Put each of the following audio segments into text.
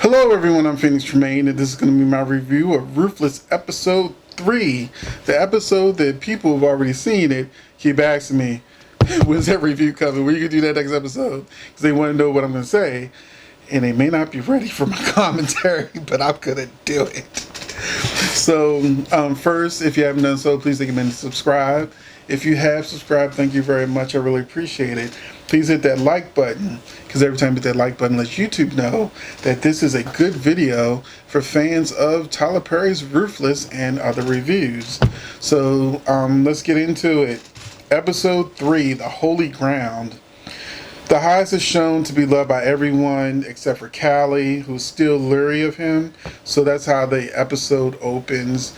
Hello everyone, I'm Phoenix Tremaine, and this is going to be my review of Ruthless Episode 3. The episode that people have already seen it keep asking me, when's that review coming? When are you going to do that next episode? Because they want to know what I'm going to say. And they may not be ready for my commentary, but I'm going to do it. So, first, if you haven't done so, please take a minute to subscribe. If you have subscribed, thank you very much. I really appreciate it. Please hit that like button, because every time you hit that like button, lets YouTube know that this is a good video for fans of Tyler Perry's Ruthless and other reviews. So, let's get into it. Episode 3, The Holy Ground. The Highest is shown to be loved by everyone except for Callie, who's still leery of him. So that's how the episode opens.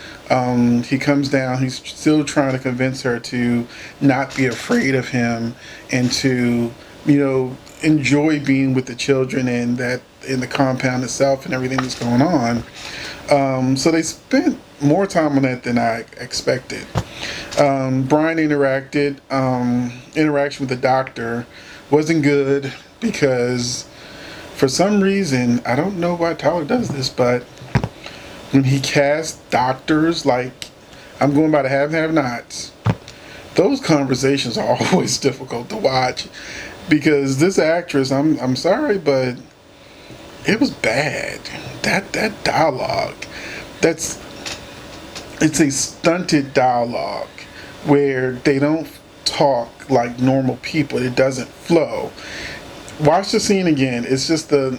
He comes down, he's still trying to convince her to not be afraid of him and to, enjoy being with the children and that in the compound itself and everything that's going on. So they spent more time on that than I expected. Brian interaction with the doctor wasn't good because for some reason, I don't know why Tyler does this, but when he casts doctors, like I'm going by the have and have nots, those conversations are always difficult to watch because this actress, I'm sorry, but it was bad. That dialogue, it's a stunted dialogue where they don't talk like normal people. It doesn't flow. Watch the scene again. It's just the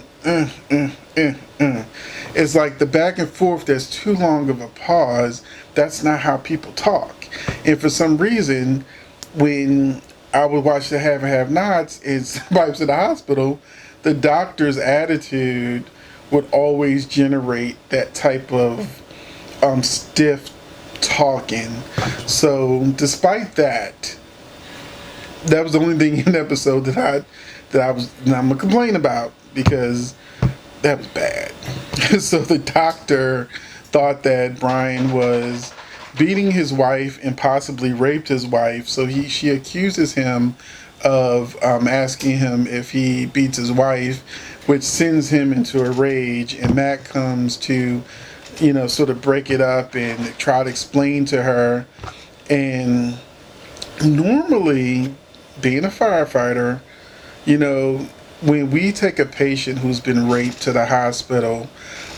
It's like the back and forth. There's too long of a pause. That's not how people talk. And for some reason, when I would watch the have and have nots, and somebody was in the hospital, the doctor's attitude would always generate that type of stiff talking. So despite that was the only thing in the episode that I'm gonna complain about because that was bad. So the doctor thought that Brian was beating his wife and possibly raped his wife. So she accuses him of asking him if he beats his wife, which sends him into a rage. And Matt comes to, sort of break it up and try to explain to her. And normally, being a firefighter, when we take a patient who's been raped to the hospital,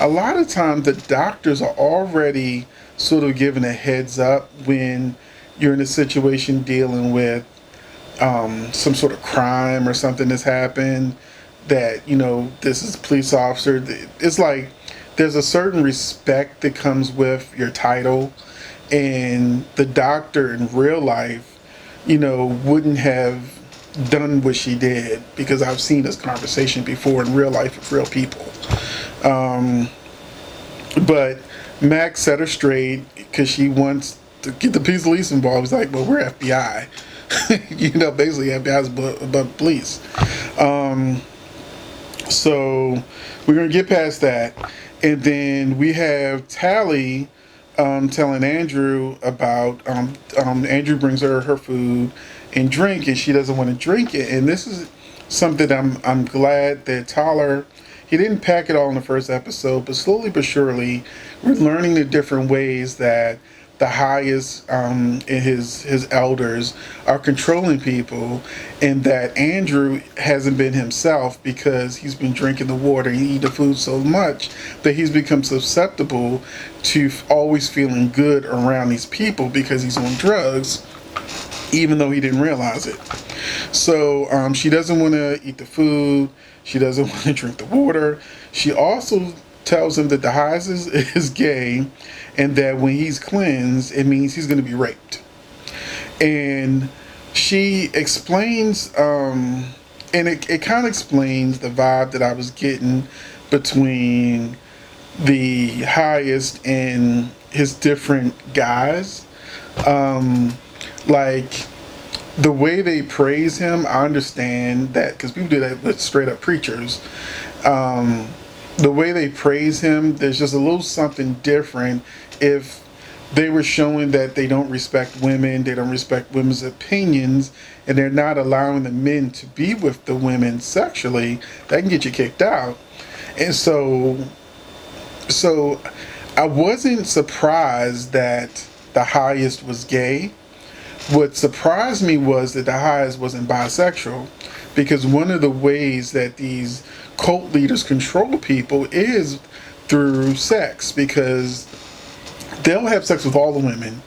a lot of times the doctors are already sort of given a heads up when you're in a situation dealing with some sort of crime or something that's happened, that, this is a police officer. It's like there's a certain respect that comes with your title, and the doctor in real life wouldn't have done what she did, because I've seen this conversation before in real life with real people. But Max set her straight because she wants to get the police involved. He's like, well, we're FBI. Basically FBI is above police. So we're going to get past that. And then we have Tally telling Andrew about Andrew brings her food and drink, and she doesn't want to drink it. And this is something I'm glad that Tyler, he didn't pack it all in the first episode, but slowly but surely we're learning the different ways that the highest and his elders are controlling people, and that Andrew hasn't been himself because he's been drinking the water and eating the food so much that he's become susceptible to always feeling good around these people because he's on drugs, even though he didn't realize it. So she doesn't want to eat the food. She doesn't want to drink the water. She also tells him that the highest is gay, and that when he's cleansed, it means he's going to be raped. And she explains, and it kind of explains the vibe that I was getting between the highest and his different guys. Like the way they praise him, I understand that because people do that with straight up preachers. The way they praise him, there's just a little something different if they were showing that they don't respect women, they don't respect women's opinions, and they're not allowing the men to be with the women sexually. That can get you kicked out. And so I wasn't surprised that the highest was gay. What surprised me was that the highest wasn't bisexual, because one of the ways that these cult leaders control people is through sex, because they'll have sex with all the women.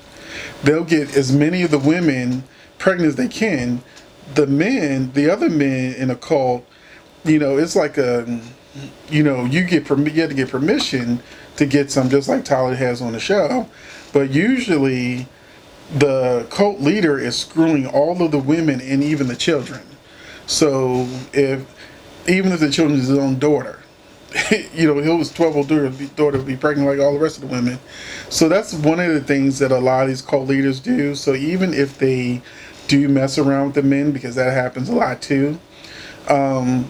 They'll get as many of the women pregnant as they can. The other men in a cult, it's like you have to get permission to get some, just like Tyler has on the show. But usually, the cult leader is screwing all of the women and even the children. So even if the children's his own daughter, his 12-year-old daughter will be pregnant like all the rest of the women. So that's one of the things that a lot of these cult leaders do. So even if they do mess around with the men, because that happens a lot too, a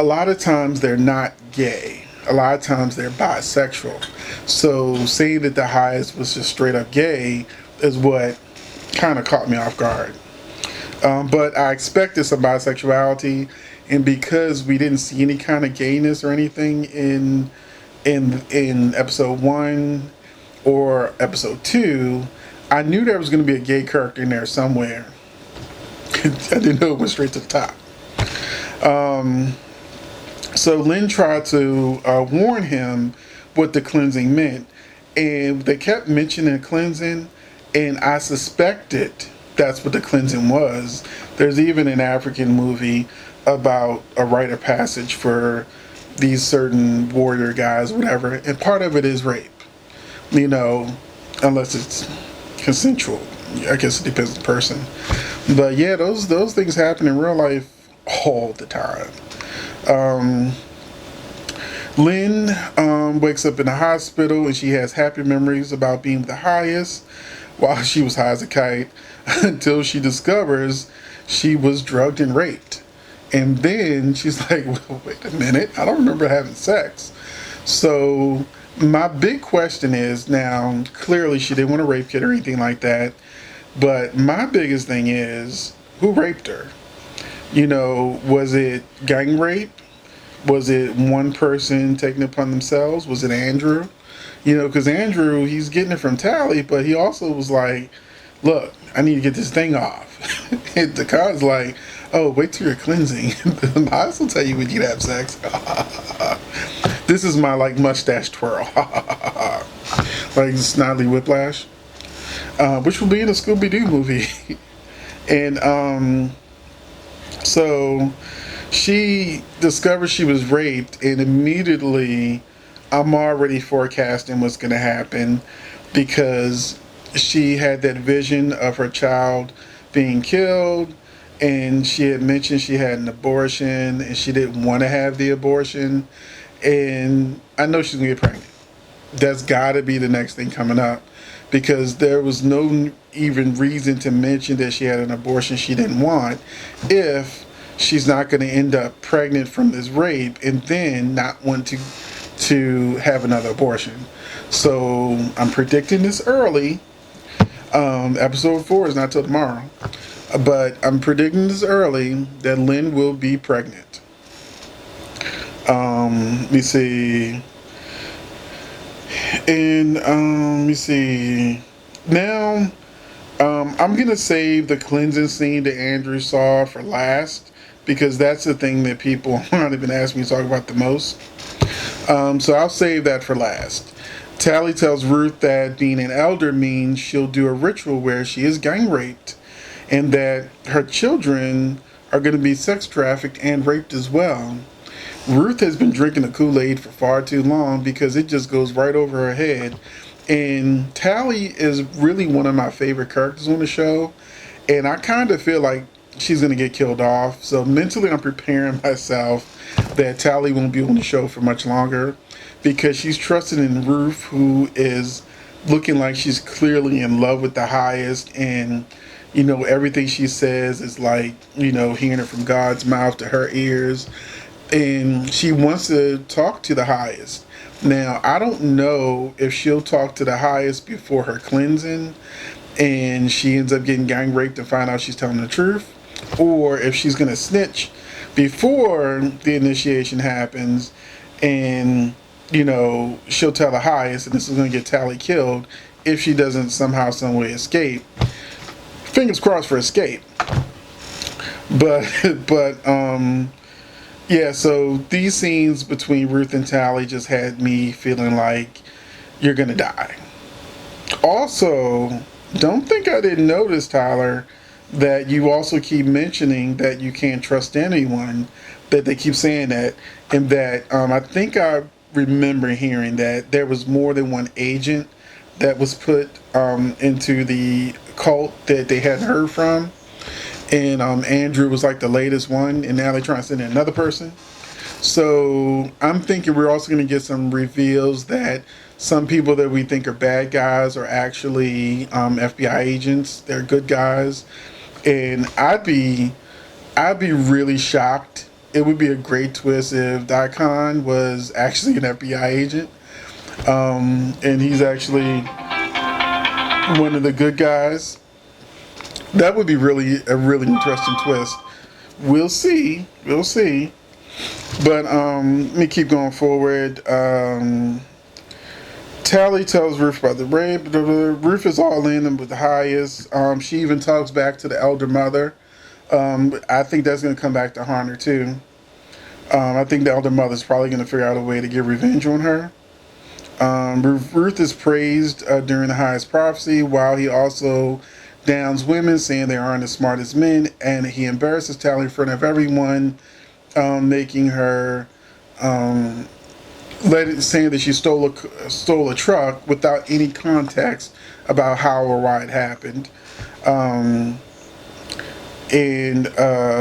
lot of times they're not gay. A lot of times they're bisexual. So saying that the highest was just straight up gay is what kind of caught me off guard. But I expected some bisexuality, and because we didn't see any kind of gayness or anything in episode 1 or episode 2, I knew there was going to be a gay character in there somewhere. I didn't know it went straight to the top. So Lynn tried to warn him what the cleansing meant, and they kept mentioning cleansing, and I suspected that's what the cleansing was. There's even an African movie about a rite of passage for these certain warrior guys, whatever, and part of it is rape. Unless it's consensual. I guess it depends on the person. But yeah, those things happen in real life all the time. Lynn wakes up in the hospital, and she has happy memories about being the highest while she was high as a kite, until she discovers she was drugged and raped. And then she's like, well, wait a minute, I don't remember having sex. So my big question is, now, clearly she didn't want a rape kit or anything like that, but my biggest thing is, who raped her? Was it gang rape? Was it one person taking it upon themselves? Was it Andrew? Because Andrew, he's getting it from Tally, but he also was like, look, I need to get this thing off. And the car's like, oh, wait till you're cleansing. I also tell you when you'd have sex. This is my, mustache twirl. Like Snidely Whiplash. Which will be in a Scooby-Doo movie. And, so she discovers she was raped, and immediately I'm already forecasting what's going to happen, because she had that vision of her child being killed, and she had mentioned she had an abortion and she didn't want to have the abortion, and I know she's going to get pregnant. That's got to be the next thing coming up, because there was no even reason to mention that she had an abortion she didn't want if she's not going to end up pregnant from this rape and then not want to have another abortion. So I'm predicting this early. Episode 4 is not till tomorrow, but I'm predicting this early that Lynn will be pregnant. Let me see. And let me see. Now, I'm gonna save the cleansing scene that Andrew saw for last, because that's the thing that people have been asking me to talk about the most. So I'll save that for last. Tally tells Ruth that being an elder means she'll do a ritual where she is gang raped, and that her children are going to be sex trafficked and raped as well. Ruth has been drinking the Kool-Aid for far too long, because it just goes right over her head. And Tally is really one of my favorite characters on the show, and I kind of feel like she's going to get killed off. So mentally I'm preparing myself that Tally won't be on the show for much longer, because she's trusting in Ruth, who is looking like she's clearly in love with the highest, and everything she says is like, hearing it from God's mouth to her ears, and she wants to talk to the highest. Now, I don't know if she'll talk to the highest before her cleansing and she ends up getting gang raped and find out she's telling the truth, or if she's going to snitch before the initiation happens and she'll tell the highest, and this is going to get Tally killed if she doesn't somehow, some way escape. Fingers crossed for escape. But yeah. So these scenes between Ruth and Tally just had me feeling like you're gonna die. Also, don't think I didn't notice, Tyler, that you also keep mentioning that you can't trust anyone. That they keep saying that, and that I think I remember hearing that there was more than one agent that was put into the cult that they hadn't heard from, and Andrew was like the latest one, and now they're trying to send in another person. So I'm thinking we're also going to get some reveals that some people that we think are bad guys are actually FBI agents. They're good guys, and I'd be really shocked. It would be a great twist if Daikon was actually an FBI agent, and he's actually one of the good guys. That would be really a really interesting twist. We'll see. We'll see. But let me keep going forward. Tally tells Ruth about the rape. Ruth is all in with the highest. She even talks back to the elder mother. I think that's going to come back to haunt her too. I think the elder mother's probably going to figure out a way to get revenge on her. Ruth is praised during the highest prophecy, while he also downs women, saying they aren't as smart as men, and he embarrasses Tally in front of everyone, making her saying that she stole a truck without any context about how or why it happened. And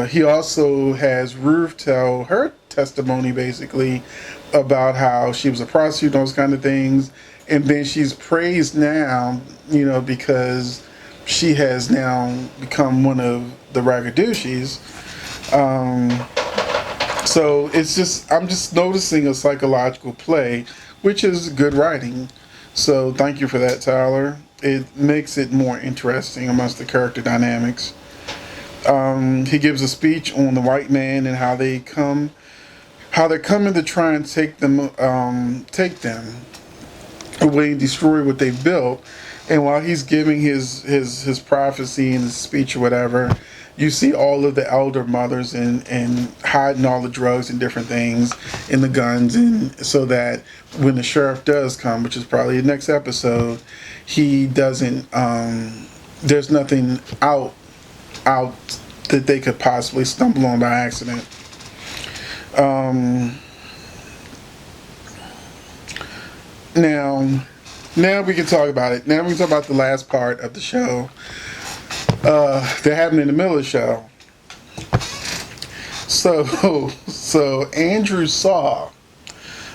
he also has Ruth tell her testimony, basically, about how she was a prostitute, those kind of things. And then she's praised now, because she has now become one of the Ragadushis. So I'm just noticing a psychological play, which is good writing. So thank you for that, Tyler. It makes it more interesting amongst the character dynamics. He gives a speech on the white man and how they're coming to try and take them away and destroy what they've built. And while he's giving his prophecy and his speech or whatever, you see all of the elder mothers and hiding all the drugs and different things in the guns, and so that when the sheriff does come, which is probably the next episode, he doesn't. There's nothing out that they could possibly stumble on by accident. Now we can talk about it. Now we can talk about the last part of the show. That happened in the middle of the show. So Andrew saw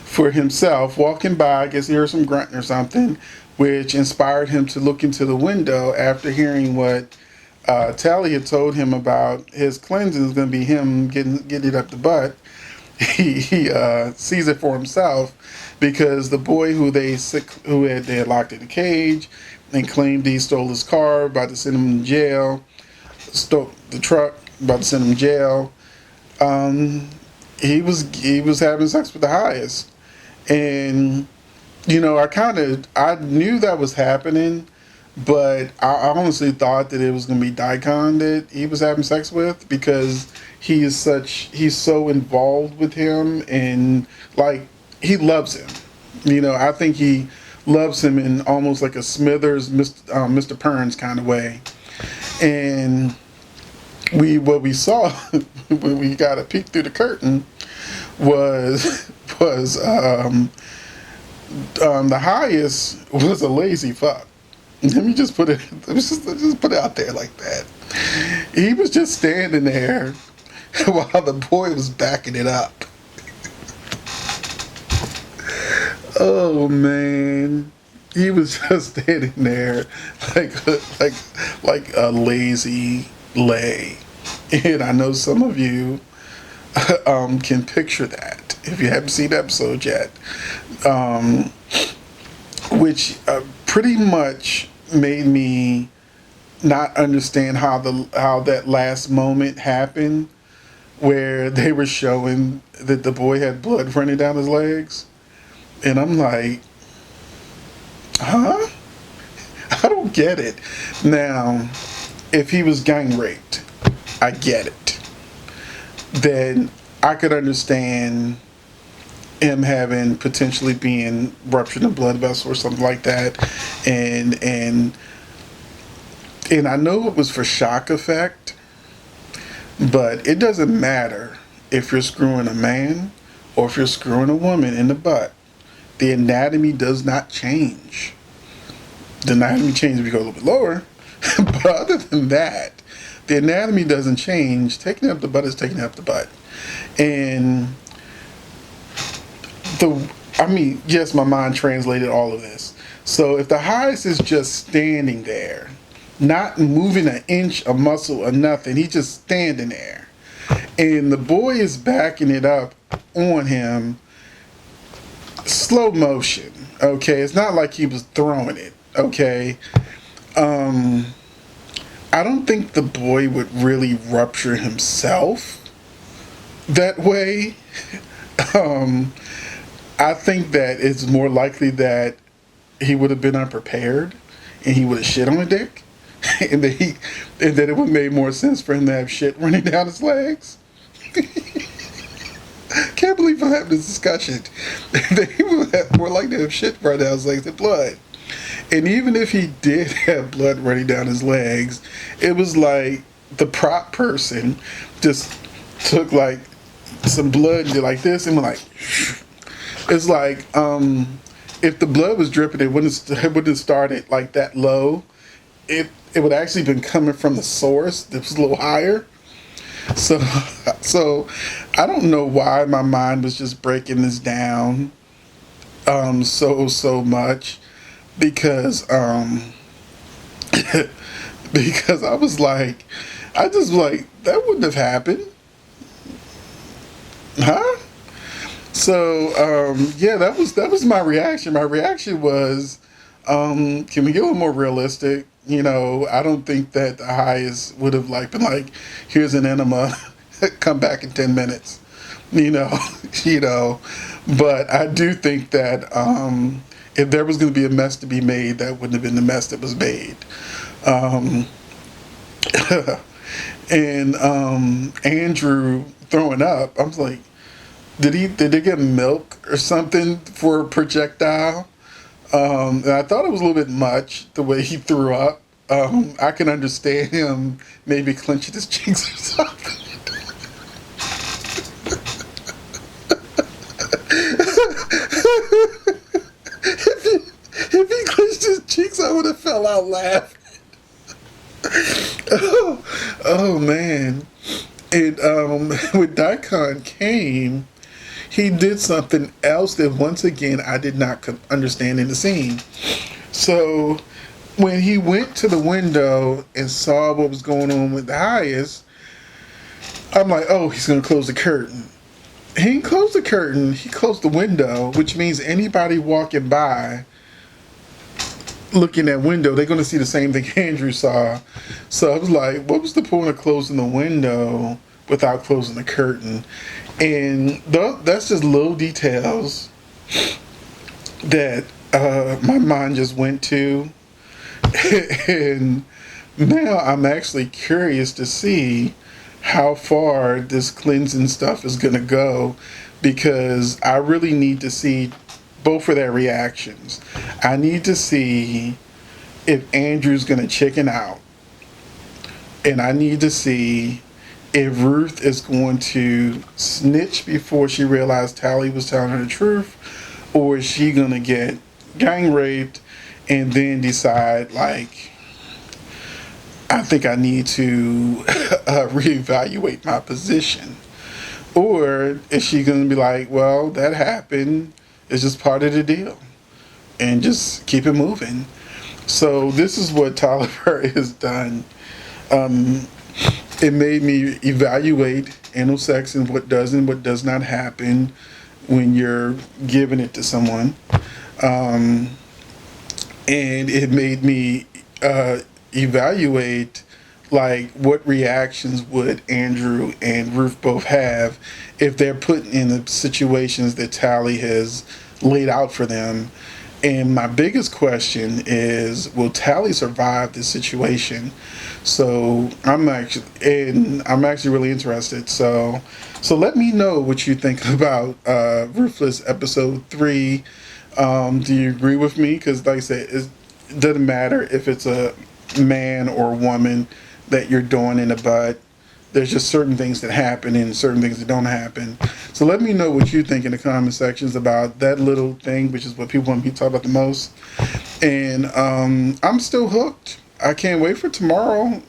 for himself walking by. I guess he heard some grunting or something, which inspired him to look into the window after hearing what Tally had told him about his cleansing is going to be him getting it up the butt. He sees it for himself because the boy who they had locked in a cage and claimed he stole his car, about to send him to jail, stole the truck, about to send him to jail. He was having sex with the highest, and I knew that was happening, but I honestly thought that it was going to be Daikon that he was having sex with, because he's so involved with him, and like he loves him. I think he loves him in almost like a Smithers, Mr. Perns kind of way. And what we saw when we got a peek through the curtain was the highest was a lazy fuck. Let me just put it. Let's just put it out there like that. He was just standing there while the boy was backing it up. Oh man, he was just standing there like a lazy lay, and I know some of you can picture that if you haven't seen the episode yet, which pretty much made me not understand how that last moment happened. where they were showing that the boy had blood running down his legs. And I'm like, huh? I don't get it. Now, if he was gang raped, I get it. Then I could understand him having potentially being ruptured in blood vessel or something like that. And I know it was for shock effect, but it doesn't matter if you're screwing a man or if you're screwing a woman in the butt. The anatomy does not change. The anatomy changes if you go a little bit lower, but other than that, the anatomy doesn't change. Taking it up the butt is taking it up the butt. And yes, my mind translated all of this. So if the highest is just standing there, not moving an inch, a muscle, or nothing, he's just standing there, and the boy is backing it up on him, slow motion. Okay, it's not like he was throwing it. Okay, I don't think the boy would really rupture himself that way. I think that it's more likely that he would have been unprepared and he would have shit on a dick, and that it would have made more sense for him to have shit running down his legs. Can't believe I'm having this discussion. That he would have more likely to have shit running down his legs than blood. And even if he did have blood running down his legs, it was like the prop person just took like some blood and did like this and went like. It's like if the blood was dripping, it wouldn't have started like that low. It would actually been coming from the source that was a little higher. So I don't know why my mind was just breaking this down so much, because because I was like, that wouldn't have happened, huh? So yeah, that was my reaction. My reaction was, can we get a little more realistic? You know, I don't think that the highest would have been like, here's an enema, come back in 10 minutes. You know, but I do think that if there was going to be a mess to be made, that wouldn't have been the mess that was made. And Andrew throwing up, I was like, did they get milk or something for a projectile? And I thought it was a little bit much the way he threw up. I can understand him maybe clenching his cheeks or something. If he clenched his cheeks, I would have fell out laughing. Oh man. And when Daikon came, he did something else that once again I did not understand in the scene. So when he went to the window and saw what was going on with the highest, I'm like, oh, he's going to close the curtain. He didn't close the curtain, he closed the window, which means anybody walking by looking at window, they're going to see the same thing Andrew saw. So I was like, what was the point of closing the window without closing the curtain? And that's just little details that my mind just went to. And now I'm actually curious to see how far this cleansing stuff is going to go, because I really need to see both of their reactions. I need to see if Andrew's going to chicken out, and I need to see if Ruth is going to snitch before she realized Tally was telling her the truth, or is she going to get gang raped and then decide, like, I think I need to reevaluate my position? Or is she going to be like, well, that happened, it's just part of the deal, and just keep it moving? So this is what Tolliver has done. It made me evaluate anal sex and what does and what does not happen when you're giving it to someone. And it made me evaluate like what reactions would Andrew and Ruth both have if they're put in the situations that Tally has laid out for them. And my biggest question is, will Tally survive this situation? So I'm actually really interested. So let me know what you think about Ruthless episode 3. Do you agree with me? Because like I said, it doesn't matter if it's a man or woman that you're doing in the butt. There's just certain things that happen and certain things that don't happen. So let me know what you think in the comment sections about that little thing, which is what people want me to talk about the most. And I'm still hooked. I can't wait for tomorrow,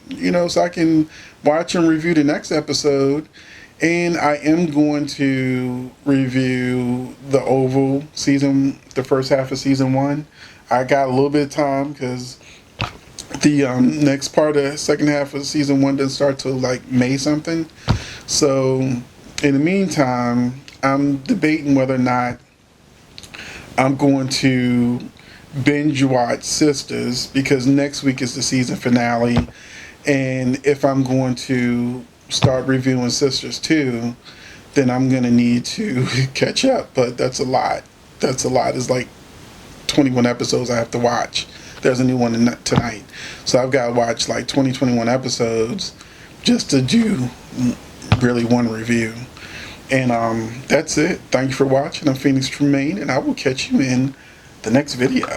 so I can watch and review the next episode. And I am going to review the Oval season, the first half of season 1. I got a little bit of time because the next part of the second half of season 1 doesn't start till like May something. So in the meantime, I'm debating whether or not I'm going to binge watch Sisters, because next week is the season finale. And if I'm going to start reviewing Sisters 2, then I'm going to need to catch up. But that's a lot. That's a lot. It's like 21 episodes I have to watch. There's a new one tonight. So I've got to watch like 21 episodes just to do really one review. And that's it. Thank you for watching. I'm Phoenix Tremaine, and I will catch you in the next video.